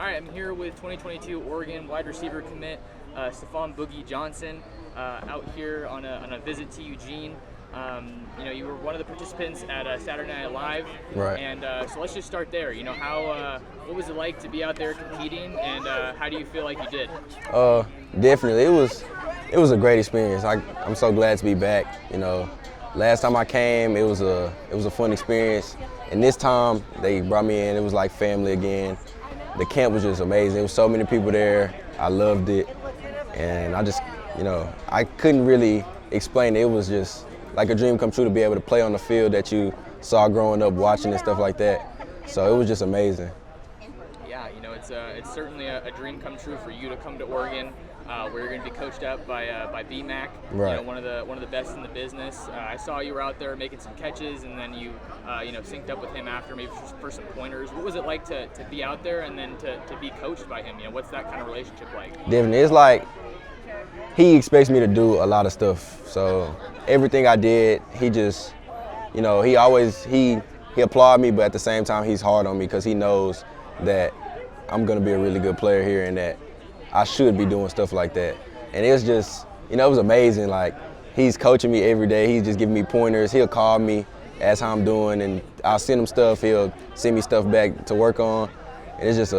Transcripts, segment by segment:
All right, I'm here with 2022 Oregon wide receiver commit Stephon Boogie Johnson out here on a visit to Eugene. You were one of the participants at Saturday Night Live, Right. And so let's just start there. What was it like to be out there competing, and how do you feel like you did? Definitely, it was a great experience. I'm so glad to be back. Last time I came, it was a fun experience, and this time they brought me in. It was like family again. The camp was just amazing. There was so many people there. I loved it, and I couldn't really explain it. It was just like a dream come true to be able to play on the field that you saw growing up, watching and stuff like that. So it was just amazing. Yeah, it's certainly a dream come true for you to come to Oregon, where you're going to be coached up by BMAC, right. One of the best in the business. I saw you were out there making some catches, and then you synced up with him after, maybe for some pointers. What was it like to be out there and then to be coached by him? What's that kind of relationship like? Definitely, it's like he expects me to do a lot of stuff. So everything I did, he just, he applaud me, but at the same time he's hard on me because he knows that I'm gonna be a really good player here and that I should be doing stuff like that. And it's just, it was amazing. Like, he's coaching me every day. He's just giving me pointers. He'll call me, ask how I'm doing, and I'll send him stuff. He'll send me stuff back to work on. And it's just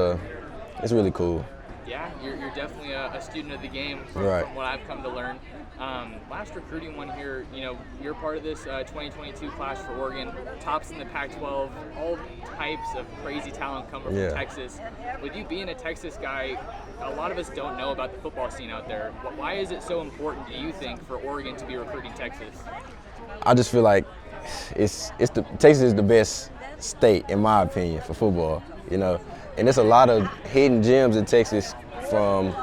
it's really cool. Yeah, you're definitely a student of the game from what I've come to learn. Last recruiting one here, you're part of this 2022 class for Oregon, tops in the Pac-12, all types of crazy talent come from Texas. With you being a Texas guy, a lot of us don't know about the football scene out there. Why is it so important, do you think, for Oregon to be recruiting Texas? I just feel like Texas is the best state, in my opinion, for football, And there's a lot of hidden gems in Texas from,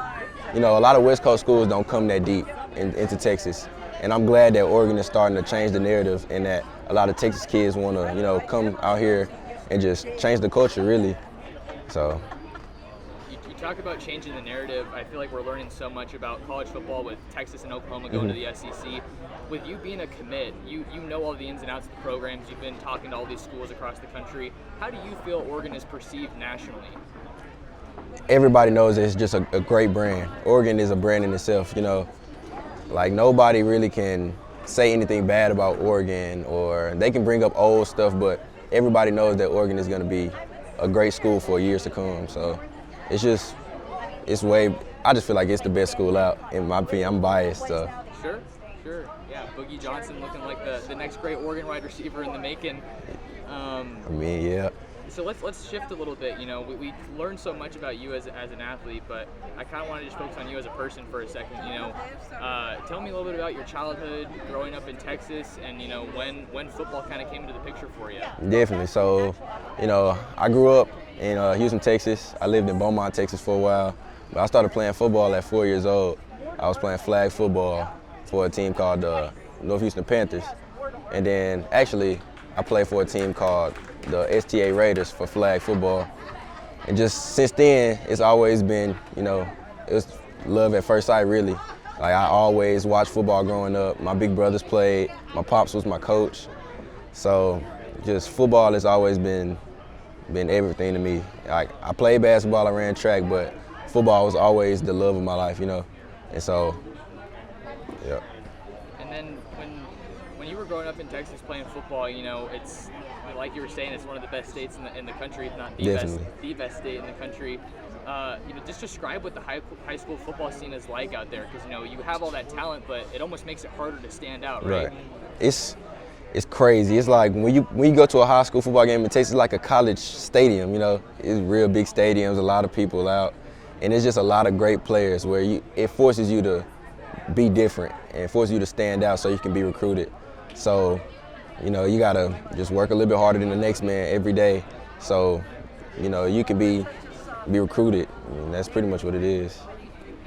a lot of West Coast schools don't come that deep into Texas. And I'm glad that Oregon is starting to change the narrative and that a lot of Texas kids want to, come out here and just change the culture, really. So. You talk about changing the narrative. I feel like we're learning so much about college football with Texas and Oklahoma going to the SEC. With you being a commit, you know all the ins and outs of the programs. You've been talking to all these schools across the country. How do you feel Oregon is perceived nationally? Everybody knows it's just a great brand. Oregon is a brand in itself, Like, nobody really can say anything bad about Oregon, or they can bring up old stuff, but everybody knows that Oregon is going to be a great school for years to come. So I just feel like it's the best school out, in my opinion. I'm biased, so. Sure. Yeah, Boogie Johnson looking like the next great Oregon wide receiver in the making. Yeah. So let's shift a little bit. We learned so much about you as an athlete, but I kind of want to just focus on you as a person for a second. Tell me a little bit about your childhood, growing up in Texas, and when football kind of came into the picture for you. Definitely. So, I grew up in Houston, Texas. I lived in Beaumont, Texas for a while, but I started playing football at 4 years old. I was playing flag football for a team called North Houston Panthers, and then actually I played for a team called the STA Raiders for flag football. And just since then, it's always been, it was love at first sight, really. Like, I always watched football growing up. My big brothers played. My pops was my coach. So just football has always been everything to me. Like, I played basketball, I ran track, but football was always the love of my life, And so, yeah. And then when you were growing up in Texas playing football, it's like you were saying, it's one of the best states in the country, if not the best state in the country. Just describe what the high school football scene is like out there, because you have all that talent, but it almost makes it harder to stand out, right? It's crazy. It's like when you go to a high school football game in Texas, it's like a college stadium. It's real big stadiums, a lot of people out, and it's just a lot of great players where it forces you to be different and forces you to stand out so you can be recruited. So, you gotta just work a little bit harder than the next man every day, so you can be recruited. That's pretty much what it is.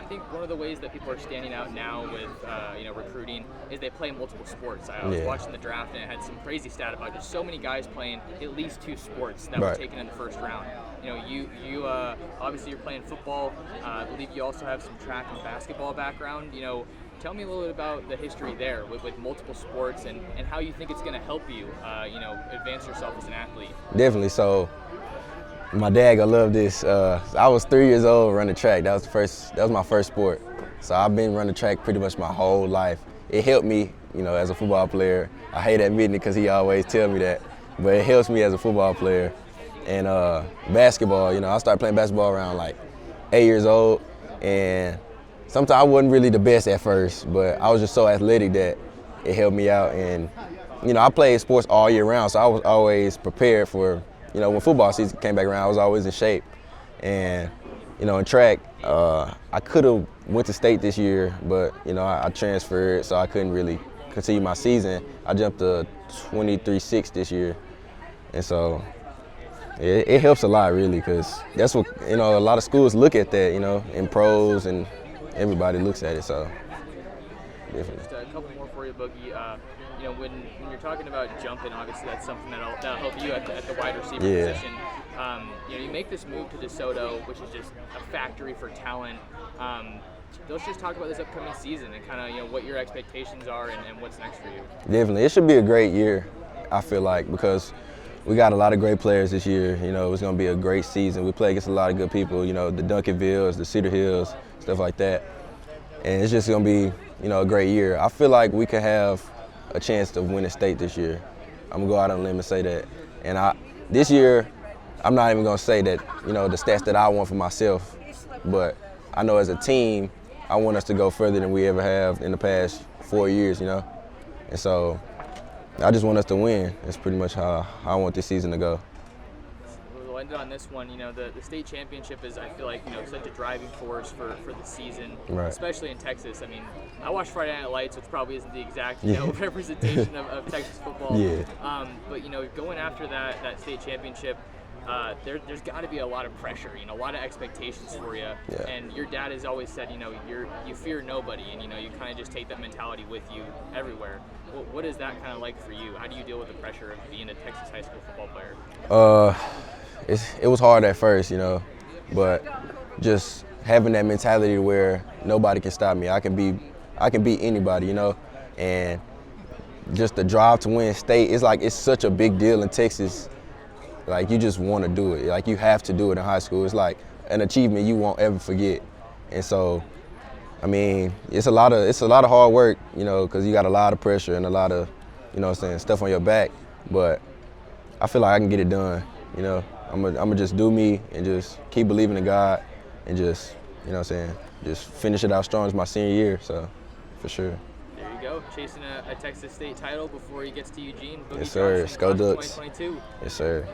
I think one of the ways that people are standing out now with recruiting is they play multiple sports. I was watching the draft and it had some crazy stat about just so many guys playing at least 2 sports that were taken in the first round. You obviously you're playing football. I believe you also have some track and basketball background. Tell me a little bit about the history there with multiple sports and how you think it's going to help you, advance yourself as an athlete. Definitely. So My dad gonna love this. I was 3 years old running track. That was my first sport. So I've been running track pretty much my whole life. It helped me, as a football player. I hate admitting it because he always tell me that, but it helps me as a football player. And basketball, I started playing basketball around like 8 years old, and sometimes I wasn't really the best at first, but I was just so athletic that it helped me out. And I played sports all year round, so I was always prepared for, when football season came back around, I was always in shape. And in track, I could have went to state this year, but I transferred, so I couldn't really continue my season. I jumped to 23.6 this year, and so it helps a lot, really, because that's what a lot of schools look at that, in pros, and everybody looks at it. So definitely. Just a couple more for you, Boogie. When you're talking about jumping, obviously that's something that'll help you at the wide receiver position. You make this move to DeSoto, which is just a factory for talent. Let's just talk about this upcoming season and kind of what your expectations are and what's next for you. Definitely, it should be a great year, I feel like, because we got a lot of great players this year. It's going to be a great season. We play against a lot of good people, the Duncanvilles, the Cedar Hills, stuff like that. And it's just going to be, a great year. I feel like we could have a chance to win a state this year. I'm going to go out on a limb and say that. And this year, I'm not even going to say that, the stats that I want for myself, but I know as a team, I want us to go further than we ever have in the past 4 years, And so I just want us to win. That's pretty much how I want this season to go. We'll end on this one. The state championship is, I feel like, such a driving force for the season, right, especially in Texas. I mean, I watched Friday Night Lights, which probably isn't the exact representation of Texas football. Yeah. But going after that state championship, there's got to be a lot of pressure, a lot of expectations for you. Yeah. And your dad has always said, you fear nobody, and you kind of just take that mentality with you everywhere. What is that kind of like for you? How do you deal with the pressure of being a Texas high school football player? It was hard at first, but just having that mentality where nobody can stop me. I can beat anybody, and just the drive to win state. It's such a big deal in Texas. Like, you just want to do it. Like, you have to do it in high school. It's like an achievement you won't ever forget. And so, I mean, it's a lot of hard work, because you got a lot of pressure and a lot of, stuff on your back. But I feel like I can get it done. I'm gonna just do me and just keep believing in God and just, just finish it out strong as my senior year. So, for sure. There you go, chasing a Texas State title before he gets to Eugene. Yes, sir. Let's go Ducks. 2022. Yes, sir.